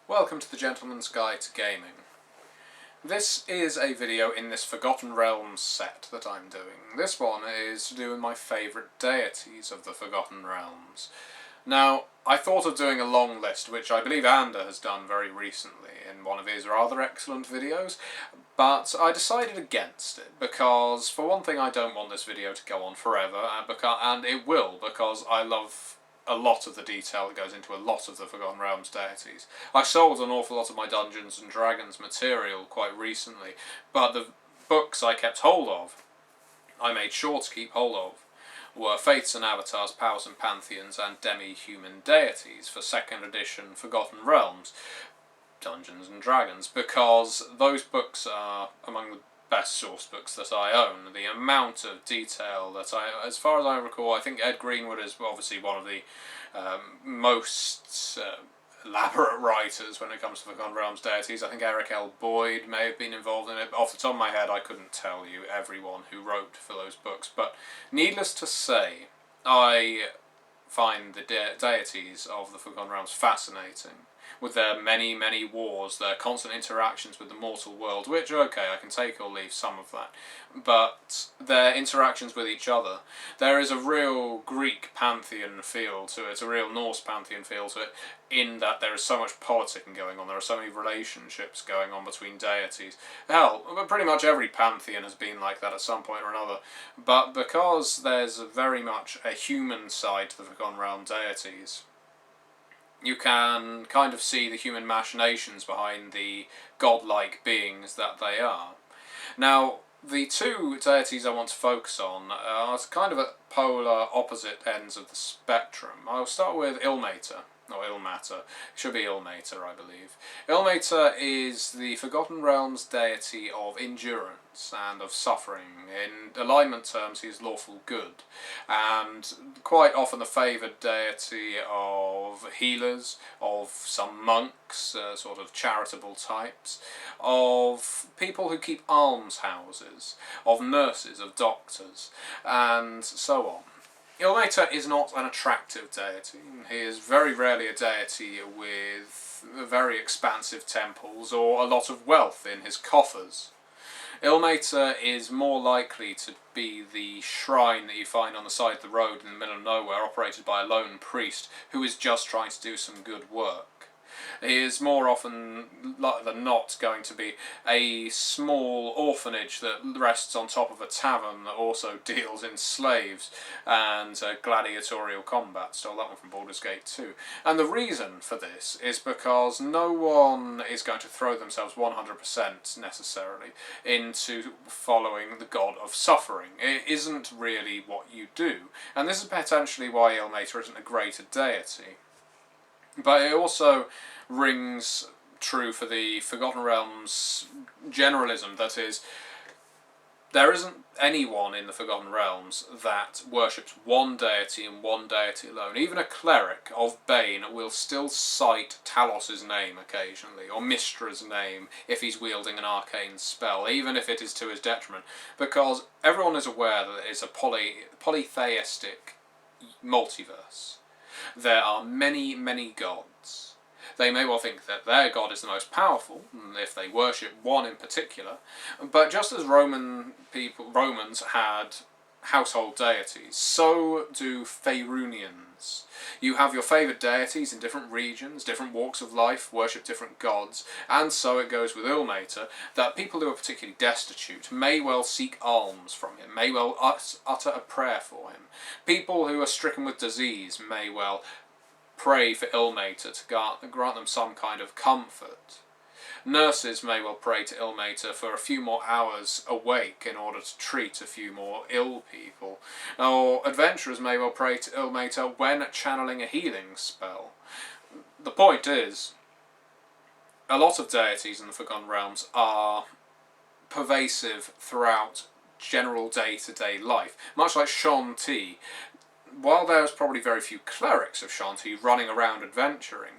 Welcome to the Gentleman's Guide to Gaming. This is a video in this Forgotten Realms set that I'm doing. This one is to do with my favourite deities of the Forgotten Realms. Now, I thought of doing a long list, which I believe Ander has done very recently in one of his rather excellent videos, but I decided against it because, for one thing, I don't want this video to go on forever, and it will, because I love a lot of the detail that goes into a lot of the Forgotten Realms deities. I sold an awful lot of my Dungeons and Dragons material quite recently, but the books I kept hold of, I made sure to keep hold of, were Faiths and Avatars, Powers and Pantheons, and Demi-Human Deities for 2nd edition Forgotten Realms Dungeons and Dragons, because those books are among the best source books that I own. The amount of detail that as far as I recall, I think Ed Greenwood is obviously one of the most elaborate writers when it comes to Forgotten Realms deities. I think Eric L. Boyd may have been involved in it, but off the top of my head I couldn't tell you everyone who wrote for those books. But needless to say, I find the deities of the Forgotten Realms fascinating, with their many, many wars, their constant interactions with the mortal world, which, okay, I can take or leave some of that, but their interactions with each other. There is a real Greek pantheon feel to it, a real Norse pantheon feel to it, in that there is so much politicking going on, there are so many relationships going on between deities. Hell, pretty much every pantheon has been like that at some point or another, but because there's very much a human side to the Forgotten Realm deities, you can kind of see the human machinations behind the godlike beings that they are. Now, the two deities I want to focus on are kind of at polar opposite ends of the spectrum. I'll start with Ilmater. Or Ilmater. It should be Ilmater, I believe. Ilmater is the Forgotten Realms deity of endurance and of suffering. In alignment terms, he is lawful good, and quite often the favoured deity of healers, of some monks, sort of charitable types, of people who keep almshouses, of nurses, of doctors, and so on. Ilmater is not an attractive deity. He is very rarely a deity with very expansive temples or a lot of wealth in his coffers. Ilmater is more likely to be the shrine that you find on the side of the road in the middle of nowhere, operated by a lone priest who is just trying to do some good work. He is more often than not going to be a small orphanage that rests on top of a tavern that also deals in slaves and gladiatorial combat. Stole that one from Baldur's Gate 2. And the reason for this is because no one is going to throw themselves 100% necessarily into following the god of suffering. It isn't really what you do. And this is potentially why Ilmater isn't a greater deity. But it also rings true for the Forgotten Realms generalism, that is, there isn't anyone in the Forgotten Realms that worships one deity and one deity alone. Even a cleric of Bane will still cite Talos's name occasionally, or Mystra's name if he's wielding an arcane spell, even if it is to his detriment, because everyone is aware that it's a polytheistic multiverse. There are many, many gods. They may well think that their god is the most powerful, if they worship one in particular, but just as Romans had household deities, so do Faerunians. You have your favoured deities in different regions, different walks of life, worship different gods, and so it goes with Ilmater, that people who are particularly destitute may well seek alms from him, may well utter a prayer for him. People who are stricken with disease may well pray for Ilmater to grant them some kind of comfort. Nurses may well pray to Ilmater for a few more hours awake in order to treat a few more ill people. Or adventurers may well pray to Ilmater when channeling a healing spell. The point is, a lot of deities in the Forgotten Realms are pervasive throughout general day-to-day life. Much like Shanti, while there's probably very few clerics of Shanti running around adventuring,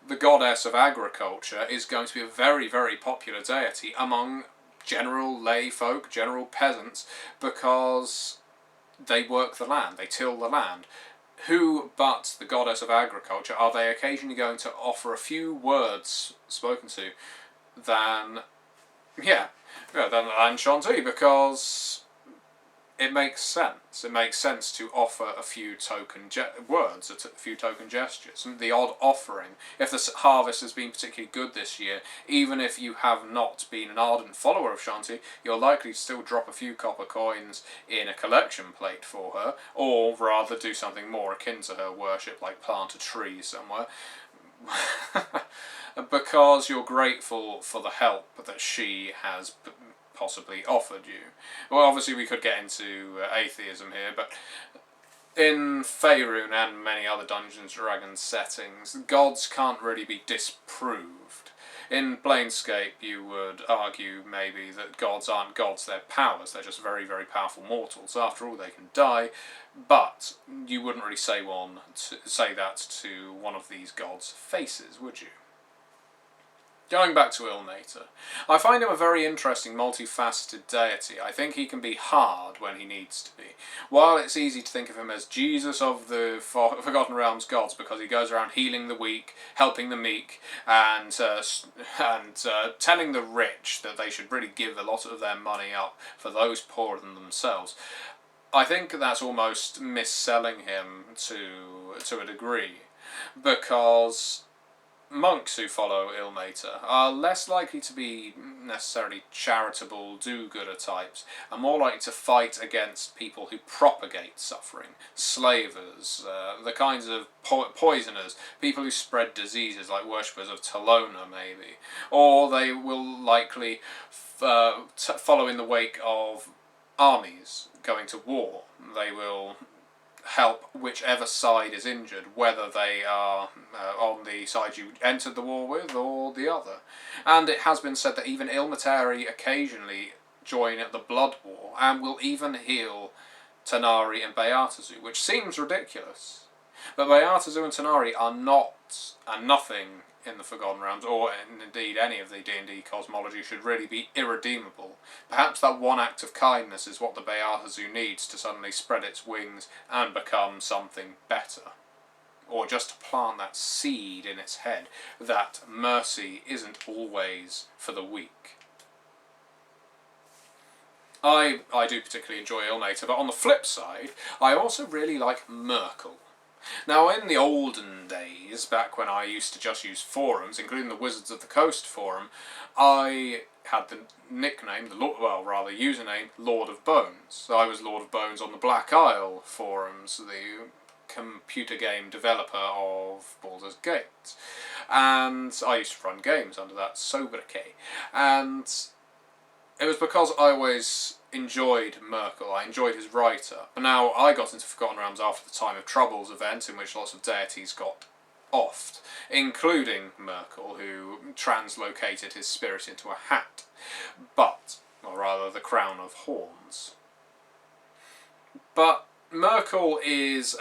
the goddess of agriculture is going to be a very, very popular deity among general lay folk, general peasants, because they work the land, they till the land. who but the goddess of agriculture are they occasionally going to offer a few words spoken to than, than Shanti, because it makes sense. It makes sense to offer a few token words, a few token gestures, the odd offering. If the harvest has been particularly good this year, even if you have not been an ardent follower of Shanti, you're likely to still drop a few copper coins in a collection plate for her, or rather do something more akin to her worship, like plant a tree somewhere. Because you're grateful for the help that she has possibly offered you. Well, obviously we could get into atheism here, but in Faerun and many other Dungeons & Dragons settings, gods can't really be disproved. In Planescape, you would argue maybe that gods aren't gods, they're powers, they're just very, very powerful mortals. After all, they can die, but you wouldn't really say that to one of these gods' faces, would you? Going back to Ilmater, I find him a very interesting, multifaceted deity. I think he can be hard when he needs to be. While it's easy to think of him as Jesus of the Forgotten Realms gods, because he goes around healing the weak, helping the meek, and telling the rich that they should really give a lot of their money up for those poorer than themselves, I think that's almost mis-selling him to a degree, because monks who follow Ilmater are less likely to be necessarily charitable do-gooder types, and more likely to fight against people who propagate suffering, slavers, the kinds of poisoners, people who spread diseases like worshippers of Talona maybe, or they will likely follow in the wake of armies going to war. They will help whichever side is injured, whether they are on the side you entered the war with or the other. And it has been said that even Ilmateri occasionally join at the Blood War and will even heal Tanari and Beatazu, which seems ridiculous. But Beatazu and Tanari are nothing in the Forgotten Realms, or indeed any of the D&D cosmology, should really be irredeemable. Perhaps that one act of kindness is what the Beatazu needs to suddenly spread its wings and become something better. Or just to plant that seed in its head that mercy isn't always for the weak. I do particularly enjoy Ilmater, but on the flip side, I also really like Myrkul. Now, in the olden days, back when I used to just use forums, including the Wizards of the Coast forum, I had the nickname, username, Lord of Bones. I was Lord of Bones on the Black Isle forums, the computer game developer of Baldur's Gate. And I used to run games under that sobriquet. And it was because I always enjoyed Myrkul, I enjoyed his writer. But now I got into Forgotten Realms after the Time of Troubles event, in which lots of deities got offed, including Myrkul, who translocated his spirit into a hat, or rather the crown of horns. But Myrkul is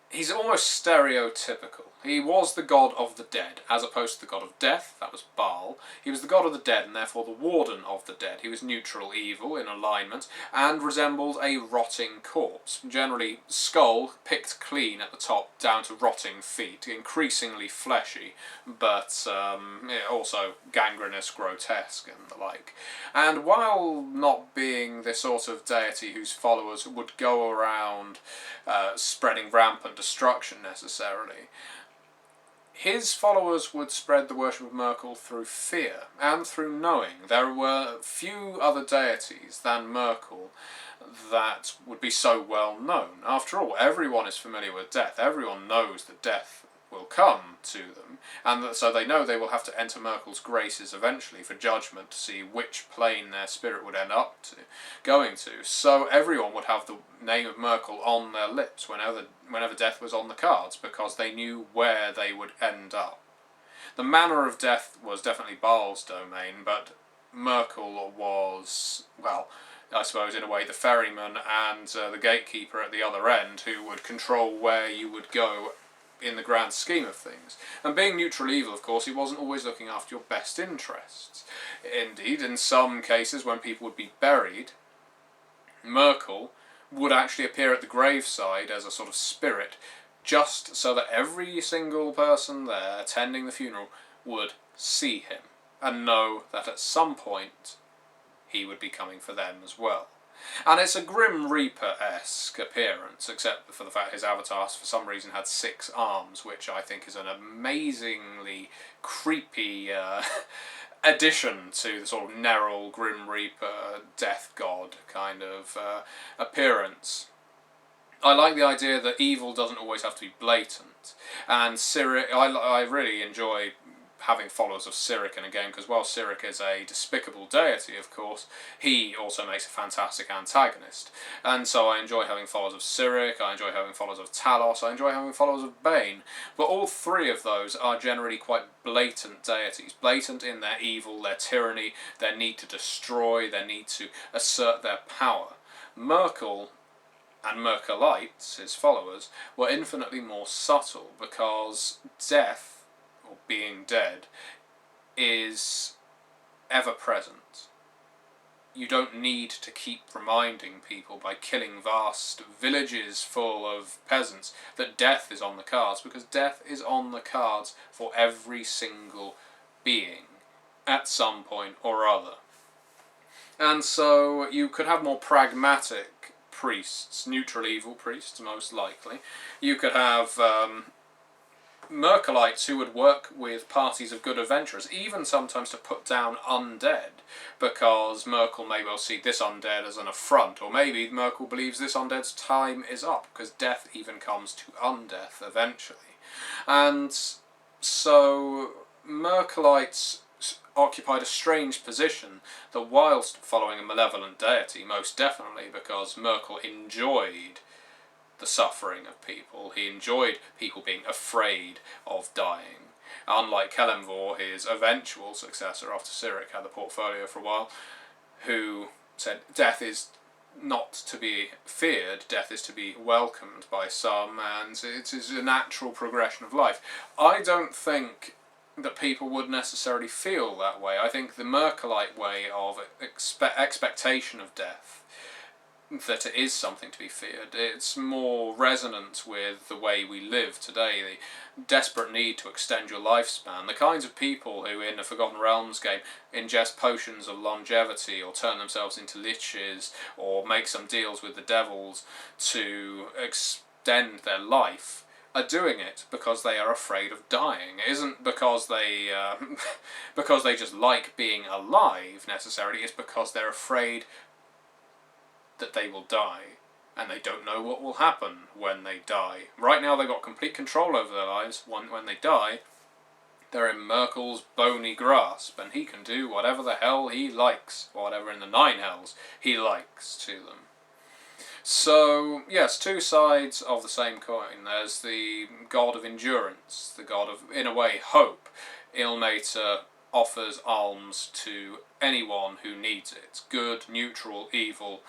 he's almost stereotypical. He was the god of the dead, as opposed to the god of death, that was Baal. He was the god of the dead, and therefore the warden of the dead. He was neutral evil in alignment, and resembled a rotting corpse. Generally, skull picked clean at the top, down to rotting feet, increasingly fleshy, but also gangrenous, grotesque, and the like. And while not being the sort of deity whose followers would go around spreading rampant destruction necessarily, his followers would spread the worship of Myrkul through fear and through knowing. There were few other deities than Myrkul that would be so well known. After all, everyone is familiar with death. Everyone knows that death will come to them, and so they know they will have to enter Myrkul's graces eventually for judgment to see which plane their spirit would end up going to. So everyone would have the name of Myrkul on their lips whenever death was on the cards, because they knew where they would end up. The manner of death was definitely Baal's domain, but Myrkul was, I suppose in a way, the ferryman and the gatekeeper at the other end, who would control where you would go in the grand scheme of things. And being neutral evil, of course, he wasn't always looking after your best interests. Indeed, in some cases when people would be buried, Myrkul would actually appear at the graveside as a sort of spirit, just so that every single person there attending the funeral would see him and know that at some point he would be coming for them as well. And it's a Grim Reaper-esque appearance, except for the fact his avatar for some reason had 6 arms, which I think is an amazingly creepy addition to the sort of Nerul, Grim Reaper, Death God kind of appearance. I like the idea that evil doesn't always have to be blatant, and Cyric, I really enjoy having followers of Cyric in a game, because while Cyric is a despicable deity, of course, he also makes a fantastic antagonist. And so I enjoy having followers of Cyric, I enjoy having followers of Talos, I enjoy having followers of Bane, but all 3 of those are generally quite blatant deities. Blatant in their evil, their tyranny, their need to destroy, their need to assert their power. Myrkul and Myrkulites, his followers, were infinitely more subtle, because death, or being dead, is ever present. You don't need to keep reminding people by killing vast villages full of peasants that death is on the cards, because death is on the cards for every single being at some point or other. And so you could have more pragmatic priests, neutral evil priests most likely. You could have Myrkulites who would work with parties of good adventurers, even sometimes to put down undead, because Myrkul may well see this undead as an affront, or maybe Myrkul believes this undead's time is up, because death even comes to undeath eventually. And so Myrkulites occupied a strange position that, whilst following a malevolent deity, most definitely, because Myrkul enjoyed the suffering of people. He enjoyed people being afraid of dying. Unlike Kelemvor, his eventual successor after Cyric had the portfolio for a while, who said death is not to be feared, death is to be welcomed by some, and it is a natural progression of life. I don't think that people would necessarily feel that way. I think the Myrkulite way of expectation of death, that it is something to be feared. It's more resonant with the way we live today, the desperate need to extend your lifespan. The kinds of people who in a Forgotten Realms game ingest potions of longevity, or turn themselves into liches, or make some deals with the devils to extend their life, are doing it because they are afraid of dying. It isn't because they because they just like being alive necessarily. It's because they're afraid that they will die, and they don't know what will happen when they die. Right now they've got complete control over their lives. When they die, they're in Myrkul's bony grasp, and he can do whatever the hell he likes, or whatever in the 9 hells he likes to them. So, yes, 2 sides of the same coin. There's the god of endurance, the god of, in a way, hope. Ilmater offers alms to anyone who needs it. Good, neutral, evil.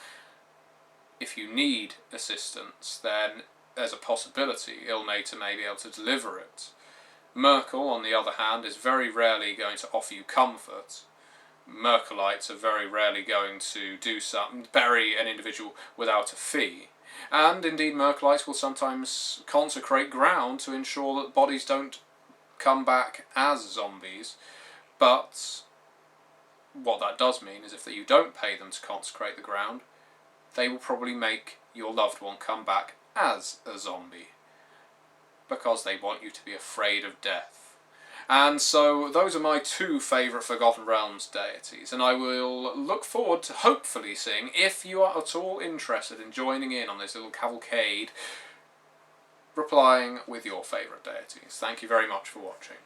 If you need assistance, then there's a possibility Ilmater may be able to deliver it. Myrkul, on the other hand, is very rarely going to offer you comfort. Myrkulites are very rarely going to bury an individual without a fee. And indeed, Myrkulites will sometimes consecrate ground to ensure that bodies don't come back as zombies. But what that does mean is if you don't pay them to consecrate the ground, they will probably make your loved one come back as a zombie, because they want you to be afraid of death. And so those are my 2 favourite Forgotten Realms deities, and I will look forward to hopefully seeing, if you are at all interested in joining in on this little cavalcade, replying with your favourite deities. Thank you very much for watching.